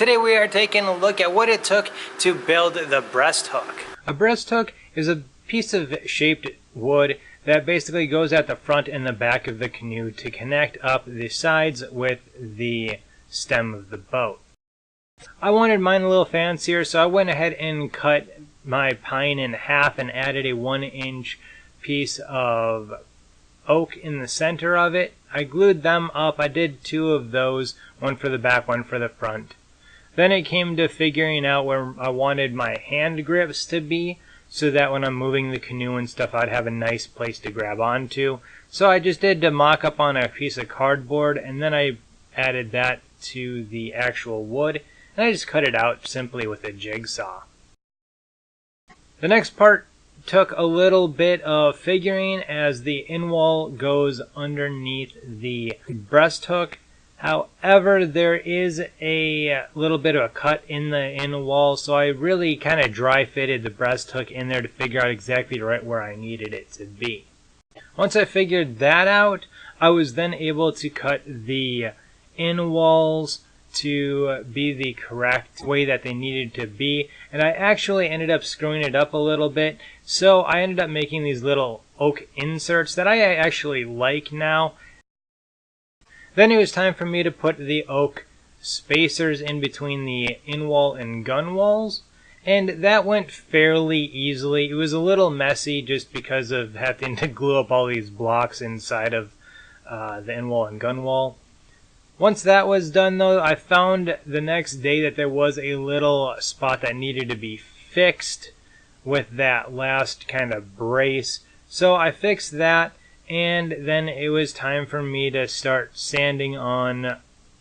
Today we are taking a look at what it took to build the breasthook. A breasthook is a piece of shaped wood that basically goes at the front and the back of the canoe to connect up the sides with the stem of the boat. I wanted mine a little fancier, so I went ahead and cut my pine in half and added a 1-inch piece of oak in the center of it. I glued them up. I did 2 of those, one for the back, one for the front. Then it came to figuring out where I wanted my hand grips to be, so that when I'm moving the canoe and stuff, I'd have a nice place to grab onto. So I just did the mock-up on a piece of cardboard, and then I added that to the actual wood, and I just cut it out simply with a jigsaw. The next part took a little bit of figuring, as the inwall goes underneath the breasthook. However, there is a little bit of a cut in the inwall, so I really kind of dry fitted the breasthook in there to figure out exactly right where I needed it to be. Once I figured that out, I was then able to cut the inwalls to be the correct way that they needed to be, and I actually ended up screwing it up a little bit, so I ended up making these little oak inserts that I actually like now. Then it was time for me to put the oak spacers in between the inwall and gunwales, and that went fairly easily. It was a little messy just because of having to glue up all these blocks inside of the inwall and gunwall. Once that was done, though, I found the next day that there was a little spot that needed to be fixed with that last kind of brace, so I fixed that. And then it was time for me to start sanding on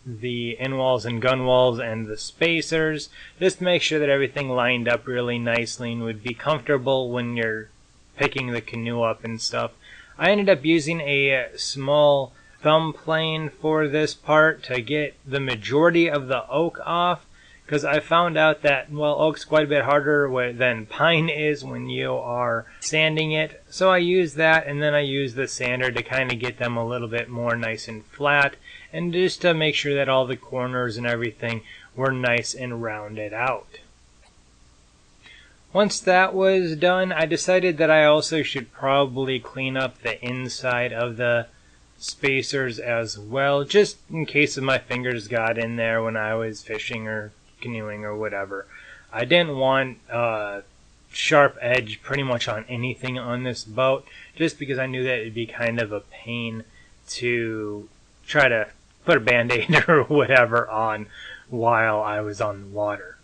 the inwalls and gunwalls and the spacers, just to make sure that everything lined up really nicely and would be comfortable when you're picking the canoe up and stuff. I ended up using a small thumb plane for this part to get the majority of the oak off, because I found out that, well, oak's quite a bit harder than pine is when you are sanding it. So I used that, and then I used the sander to kind of get them a little bit more nice and flat, and just to make sure that all the corners and everything were nice and rounded out. Once that was done, I decided that I also should probably clean up the inside of the spacers as well, just in case my fingers got in there when I was fishing or canoeing or whatever. I didn't want a sharp edge pretty much on anything on this boat, just because I knew that it'd be kind of a pain to try to put a band-aid or whatever on while I was on the water.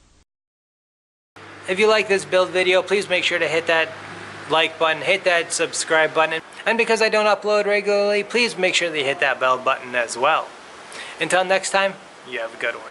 If you like this build video, please make sure to hit that like button, hit that subscribe button, and because I don't upload regularly, please make sure that you hit that bell button as well. Until next time, you have a good one.